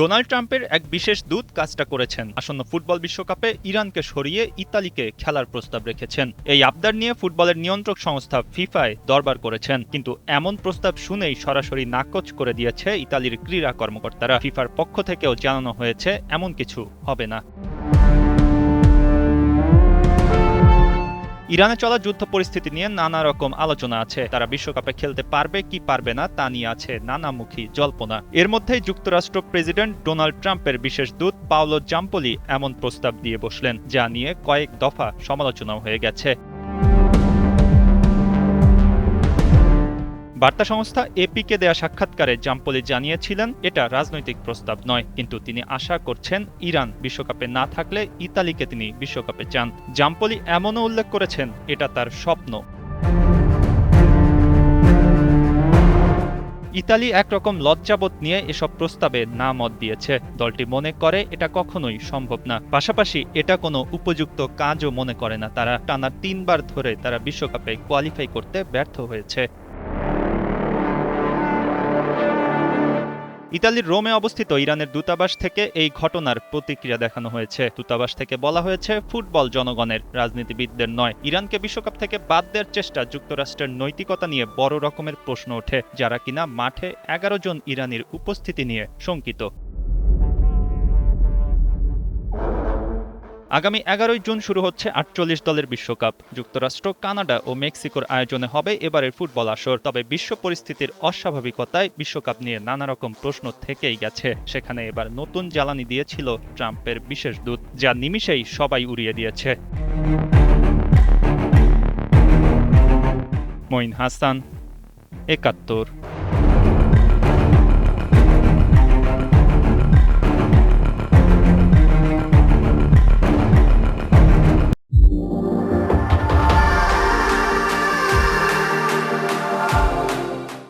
Donald ট্রাম্পের এক বিশেষ দূত কাজটা করেছেন। আসন্ন ফুটবল বিশ্বকাপে ইরানকে সরিয়ে ইতালিকে খেলার প্রস্তাব রেখেছেন। এই আবদার নিয়ে ফুটবলের নিয়ন্ত্রক সংস্থা ফিফায় দরবার করেছেন, কিন্তু এমন প্রস্তাব শুনেই সরাসরি নাকচ করে দিয়েছে ইতালির ক্রীড়া কর্মকর্তারা। ফিফার পক্ষ থেকেও জানানো হয়েছে এমন কিছু হবে না। ইরানে চলা যুদ্ধ পরিস্থিতি নিয়ে নানা রকম আলোচনা আছে। তারা বিশ্বকাপে খেলতে পারবে কি পারবে না তা নিয়ে আছে নানামুখী জল্পনা। এর মধ্যেই যুক্তরাষ্ট্র প্রেসিডেন্ট ডোনাল্ড ট্রাম্পের বিশেষ দূত পাওলো জাম্পোলি এমন প্রস্তাব দিয়ে বসলেন, যা নিয়ে কয়েক দফা সমালোচনাও হয়ে গেছে। বার্তা সংস্থা এপিকে দেয়া সাক্ষাৎকারে জাম্পোলি জানিয়েছিলেন, এটা রাজনৈতিক প্রস্তাব নয়, কিন্তু তিনি আশা করছেন ইরান বিশ্বকাপে না থাকলে ইতালিকে তিনি বিশ্বকাপে চান। জাম্পোলি এমনও উল্লেখ করেছেন, এটা তার স্বপ্ন। ইতালি একরকম লজ্জাবোধ নিয়ে এসব প্রস্তাবে না মত দিয়েছে। দলটি মনে করে এটা কখনোই সম্ভব না। পাশাপাশি এটা কোনো উপযুক্ত কাজও মনে করে না তারা। টানা ৩ বার ধরে তারা বিশ্বকাপে কোয়ালিফাই করতে ব্যর্থ হয়েছে। ইতালির রোমে অবস্থিত ইরানের দূতাবাস থেকে এই ঘটনার প্রতিক্রিয়া দেখানো হয়েছে। দূতাবাস থেকে বলা হয়েছে, ফুটবল জনগণের, রাজনীতিবিদদের নয়। ইরানকে বিশ্বকাপ থেকে বাদ দেওয়ার চেষ্টা যুক্তরাষ্ট্রের নৈতিকতা নিয়ে বড় রকমের প্রশ্ন ওঠে, যারা কিনা মাঠে ১১ জন ইরানির উপস্থিতি নিয়ে শঙ্কিত। আগামী ১১ জুন শুরু হচ্ছে ৪৮ দলের বিশ্বকাপ। যুক্তরাষ্ট্র, কানাডা ও মেক্সিকোর আয়োজনে হবে এবারের ফুটবল আসর। তবে বিশ্ব পরিস্থিতির অস্বাভাবিকতায় বিশ্বকাপ নিয়ে নানা রকম প্রশ্ন থেকেই গেছে। সেখানে এবার নতুন জ্বালানি দিয়েছিল ট্রাম্পের বিশেষ দূত, যা নিমিষেই সবাই উড়িয়ে দিয়েছে। মঈন হাসান, ৭১।